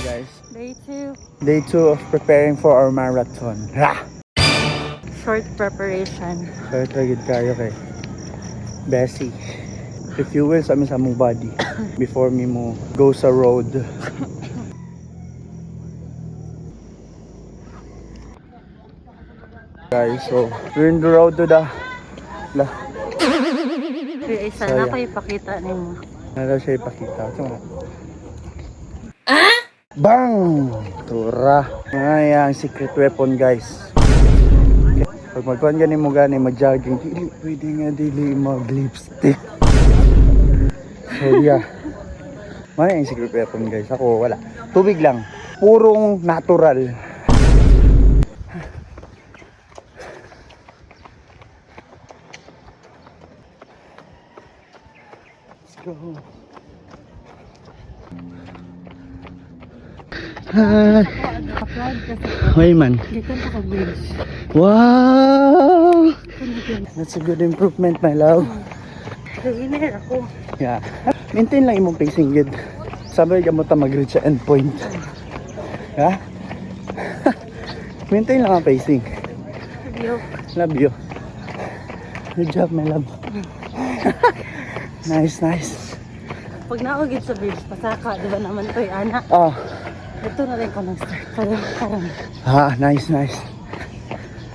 guys. Day 2. Day 2 of preparing for our marathon. Ha! Short preparation. Kaya tragid kayo kay Bessie. Refuel sa amin sa mong body before me mo go sa road. Guys, so we're in the road to the Kaya isa na ko ipakita nimo. Nala siya ipakita. Bang! Tura. Ay, ang secret weapon, guys. Pag magkuhan ganin mo gani, mag-jogging, dili, pwede nga dili mag-lipstick. So, yeah. May ang secret weapon, guys. Ako, wala. Tubig lang. Purong natural. Let's go. Hi. Hoy man. Dito na ka bridge. Wow! That's a good improvement, my love. Trainer ako. Yeah. Maintain lang imong pacing good. Sabi ka mo ta mag-reach sa endpoint. Ha? Maintain lang ang pacing. Love you. Good job, my love. Nice, nice. Pag naugid sa bridge, pasaka, di ba naman to anak? Oh. Ito na rin ko nag-start. Parang. Ah, nice, nice.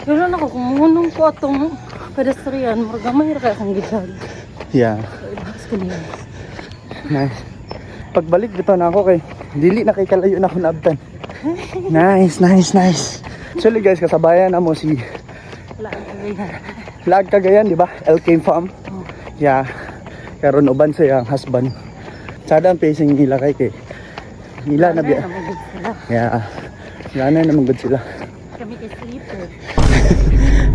Pero ako, kung munong ko itong pedestrian, margamay ka akong gitag. Yeah. So, ilahas ko niya. Nice. Pagbalik dito na ako kay dili na kay kalayo na ako naabtan. Nice, nice, nice. Actually guys, kasabayan na mo si Lag Cagayan, di ba? LK Farm. Oh. Yeah. Karon uban sa iyang husband. Sada ang pacing nila kay nila na biya. Yeah. Wala na naman good sila. Kami kay sleeper.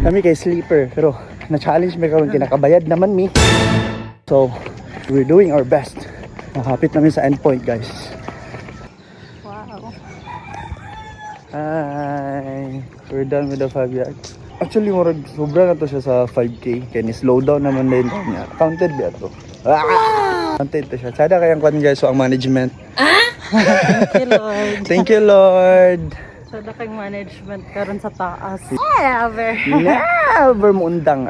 Kami kay sleeper pero na-challenge may karon kinakabayad naman mi. So, we're doing our best. Nakapit namin sa endpoint, guys. Wow. Hi. We're done with the 5 yards. Actually, murag sobra na to siya sa 5K. Kaya ni-slow down naman din niya. Counted ba ito? Counted to siya. Sada kayang kwan guys, so ang management. Thank you, Lord. Thank you, Lord. So, kang management karon sa taas. Never. Never mo undang.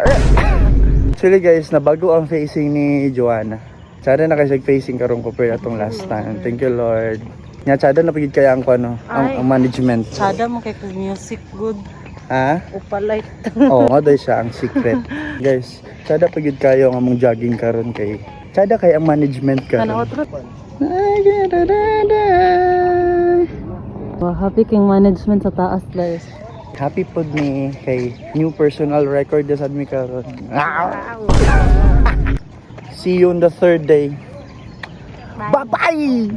Actually guys, nabago ang facing ni Joanna. Sada na kasi facing karong compare atong last time. Thank you, Lord. Nya sada na pagid kaya ang ano, ang management. Sada mo kay music good. Ha? Upalight. Oo, nga dahil siya ang secret. Guys, sada pagid kayo ang among jogging karon kay. Sada kay ang management karon. Ano otro? Happy king management sa taas, guys. Happy pod ni kay new personal record sa mi karon. Wow. See you on the 3rd day. Bye bye.